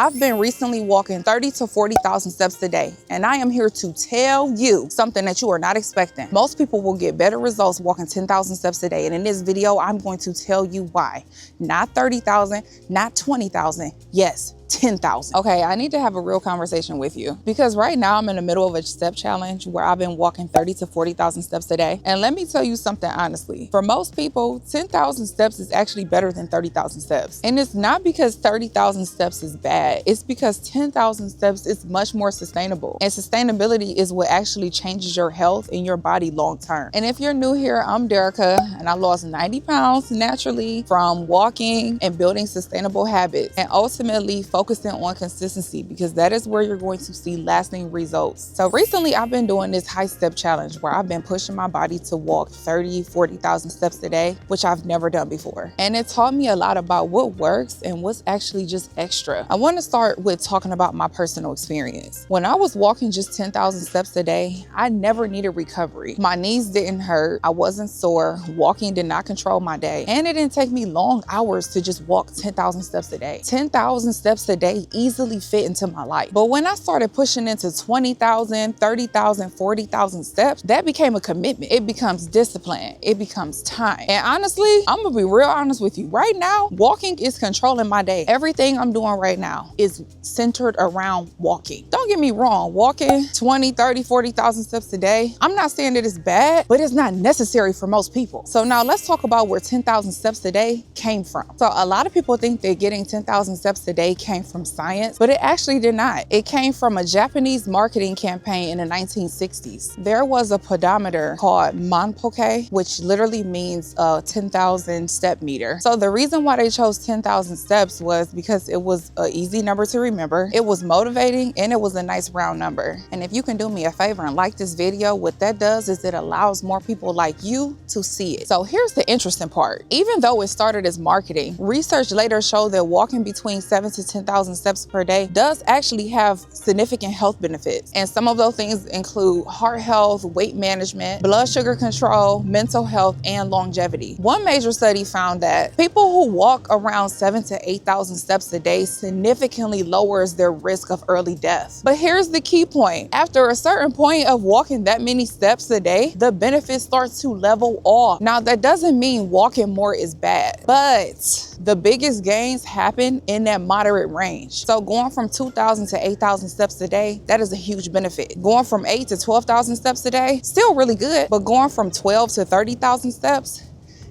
I've been recently walking 30 to 40,000 steps a day, and I am here to tell you something that you are not expecting. Most people will get better results walking 10,000 steps a day, and in this video, I'm going to tell you why. Not 30,000, not 20,000, yes, 10,000. Okay, I need to have a real conversation with you because right now I'm in the middle of a step challenge where I've been walking 30 to 40,000 steps a day. And let me tell you something honestly. For most people, 10,000 steps is actually better than 30,000 steps. And it's not because 30,000 steps is bad. It's because 10,000 steps is much more sustainable. And sustainability is what actually changes your health and your body long term. And if you're new here, I'm Derica, and I lost 90 pounds naturally from walking and building sustainable habits and ultimately focusing on consistency, because that is where you're going to see lasting results. So recently I've been doing this high step challenge where I've been pushing my body to walk 30, 40,000 steps a day, which I've never done before. And it taught me a lot about what works and what's actually just extra. I want to start with talking about my personal experience. When I was walking just 10,000 steps a day, I never needed recovery. My knees didn't hurt. I wasn't sore. Walking did not control my day. And it didn't take me long hours to just walk 10,000 steps a day. 10,000 steps a day easily fit into my life. But when I started pushing into 20,000, 30,000, 40,000 steps, that became a commitment. It becomes discipline. It becomes time. And honestly, I'm gonna be real honest with you. Right now, walking is controlling my day. Everything I'm doing right now is centered around walking. Don't get me wrong, walking 20, 30, 40,000 steps a day, I'm not saying that it's bad, but it's not necessary for most people. So now let's talk about where 10,000 steps a day came from. So a lot of people think that getting 10,000 steps a day came from science, but it actually did not. It came from a Japanese marketing campaign in the 1960s. There was a pedometer called Manpoke, which literally means 10,000 step meter. So the reason why they chose 10,000 steps was because it was an easy number to remember, it was motivating, and it was a nice round number. And if you can do me a favor and like this video, what that does is it allows more people like you to see it. So here's the interesting part. Even though it started as marketing, research later showed that walking between 7 to 10,000 steps per day does actually have significant health benefits. And some of those things include heart health, weight management, blood sugar control, mental health, and longevity. One major study found that people who walk around 7 to 8,000 steps a day significantly lowers their risk of early death. But here's the key point. After a certain point of walking that many steps a day, the benefits start to level off. Now, that doesn't mean walking more is bad, but the biggest gains happen in that moderate range. So going from 2,000 to 8,000 steps a day, that is a huge benefit. Going from 8 to 12,000 steps a day, still really good, but going from 12 to 30,000 steps,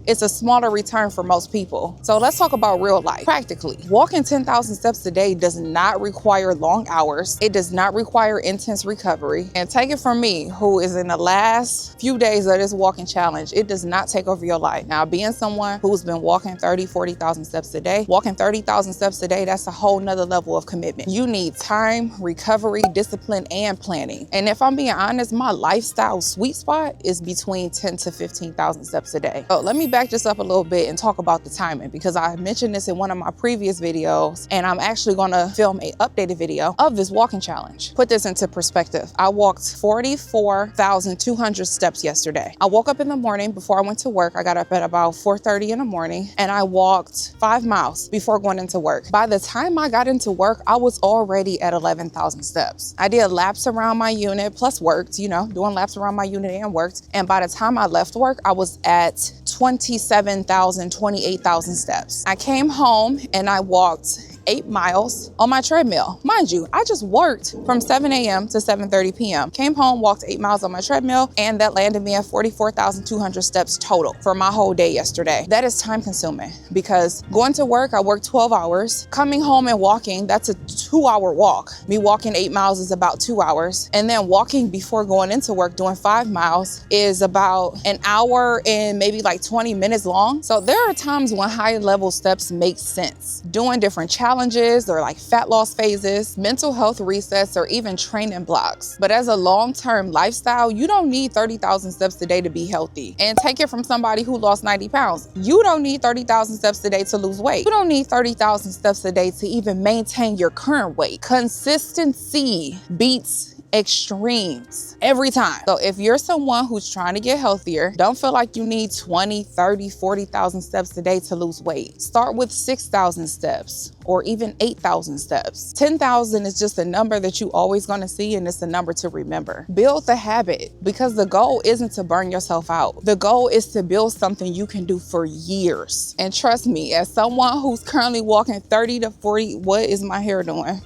it's a smaller return for most people. So let's talk about real life. Practically, walking 10,000 steps a day does not require long hours. It does not require intense recovery. And take it from me, who is in the last few days of this walking challenge, it does not take over your life. Now, being someone who's been walking 30, 40,000 steps a day, walking 30,000 steps a day, that's a whole nother level of commitment. You need time, recovery, discipline, and planning. And if I'm being honest, my lifestyle sweet spot is between 10 to 15,000 steps a day. So let me back this up a little bit and talk about the timing, because I mentioned this in one of my previous videos, and I'm actually gonna film an updated video of this walking challenge. Put this into perspective. I walked 44,200 steps yesterday. I woke up in the morning before I went to work. I got up at about 4:30 in the morning, and I walked 5 miles before going into work. By the time I got into work, I was already at 11,000 steps. I did laps around my unit plus worked, doing laps around my unit and worked. And by the time I left work, I was at 27,000, 28,000 steps. I came home and I walked 8 miles on my treadmill. Mind you, I just worked from 7 a.m. to 7:30 p.m. Came home, walked 8 miles on my treadmill, and that landed me at 44,200 steps total for my whole day yesterday. That is time consuming because going to work, I worked 12 hours. Coming home and walking, that's a 2-hour walk. Me walking 8 miles is about 2 hours. And then walking before going into work, doing 5 miles is about an hour and maybe like 20 minutes long. So there are times when high level steps make sense. Doing different challenges or like fat loss phases, mental health resets, or even training blocks. But as a long-term lifestyle, you don't need 30,000 steps a day to be healthy. And take it from somebody who lost 90 pounds. You don't need 30,000 steps a day to lose weight. You don't need 30,000 steps a day to even maintain your current weight. Consistency beats extremes every time. So if you're someone who's trying to get healthier, don't feel like you need 20, 30, 40,000 steps a day to lose weight. Start with 6,000 steps or even 8,000 steps. 10,000 is just a number that you always gonna see, and it's a number to remember. Build the habit, because the goal isn't to burn yourself out. The goal is to build something you can do for years. And trust me, as someone who's currently walking 30 to 40, what is my hair doing?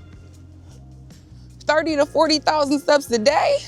30 to 40,000 steps a day?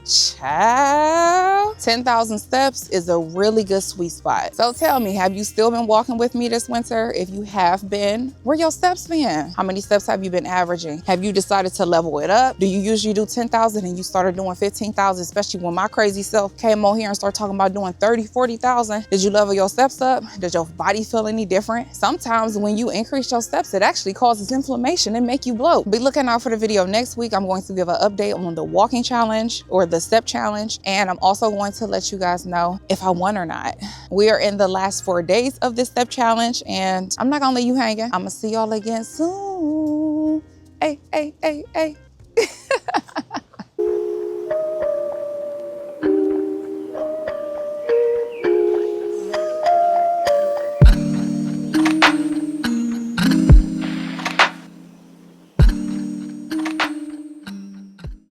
Child. 10,000 steps is a really good sweet spot. So tell me, have you still been walking with me this winter? If you have been, where your steps been? How many steps have you been averaging? Have you decided to level it up? Do you usually do 10,000 and you started doing 15,000, especially when my crazy self came on here and started talking about doing 30, 40,000? Did you level your steps up? Did your body feel any different? Sometimes when you increase your steps, it actually causes inflammation and make you bloat. Be looking out for the video next week. I'm going to give an update on the walking challenge or the step challenge, and I'm also going to let you guys know if I won or not. We are in the last 4 days of this step challenge, and I'm not gonna leave you hanging. I'm gonna see y'all again soon. Hey, hey, hey, hey.